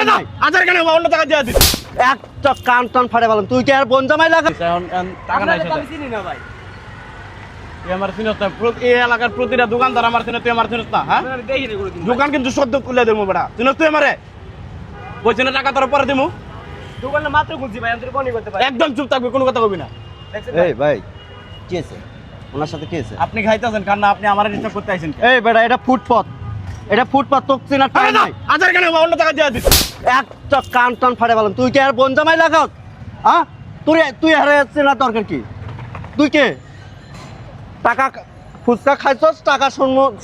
নাই আজার কেন অন্য টাকা দিয়ে দিস একটা কান টান ফাড়ে বলেন তুই কি আর বোন জামাই লাগা টাকা নাই আমি চিনি না ভাই। তুই আমার চিনস না এই এলাকার প্রতিটা দোকানদার আমার চিনে তুই আমার চিনস না হ্যাঁ আমি দেখিনি কোনোদিন। দোকান কিন্তু সদ্য খুলে দেবো বেটা চিনস তুই আমারে বলছি না টাকা তোর পরে দিমু দোকানটা মাত্র খুলছি ভাই, আমি তোর বনি করতে পারি। একদম চুপ থাকবি কোনো কথা কবি না দেখছেন এই ভাই কি আছে ওনার সাথে কি আছে আপনি খাইতেছেন কারণ আপনি আমার ডিস্টার্ব করতে আইছেন এই বেটা এটা ফুটপাত তোক চিনার টাইম নাই আজার কেন অন্য টাকা দিয়ে দিস একটা কান টান ফাড়ে বলেন তুই কি আর বোন জামাই লাগাও হ্যাঁ তুই হারে চেনার দরকার কি তুই কে টাকা ফুচকা খাইছস টাকা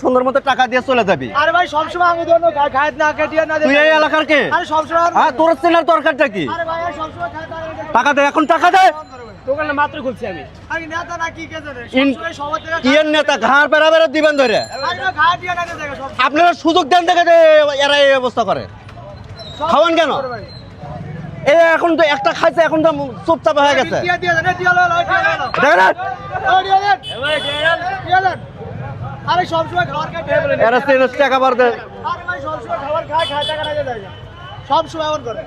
সুন্দর মতো টাকা দিয়ে চলে যাবি আরে ভাই সবসময় আমি ধরো খায় না কাটিয়ে না তুই এই এলাকার কে আরে সবসময় হ্যাঁ তোর চেনার দরকারটা কি আরে ভাই সবসময় খায় না টাকা দে এখন টাকা দে দোকানটা মাত্র খুলছি আমি। আরে নেতা না কি কে জানে ইন- সবসময় সবার থেকে কি এর নেতা ঘাড় বেড়া দিবেন ধরে আরে না খায় দিয়ে না দেখো সব আপনারা সুযোগ দেন দেখে যে এরা এই অবস্থা করে খাওয়ান কেন এ এখন তো একটা খাইছে এখন তো চুপচাপ হয়ে গেছে দিয়ে দিয়ে দেন দিয়ে লো দিয়ে লো দেখেন ওই দিয়ে দেন দিয়ে দেন আরে সবসময় খাবার খায় টেবিলে এরা চেনার টাকা বার দেয় আরে ভাই সবসময় খাবার খায় টাকা না দেয় সবসময় এমন করে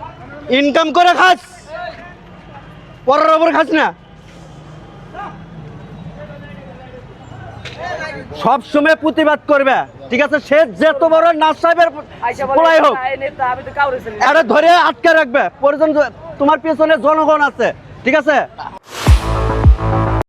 ইনকাম করে খাস পরের ওপর খাস না সব সময় প্রতিবাদ করবে ঠিক আছে সে যত বড় নাচ সাহেবের পোলাই হোক নেতা আমি তো কাউরে চিনি না। এটা ধরে আটকে রাখবে পর্যন্ত তোমার পেছনে জনগণ আছে ঠিক আছে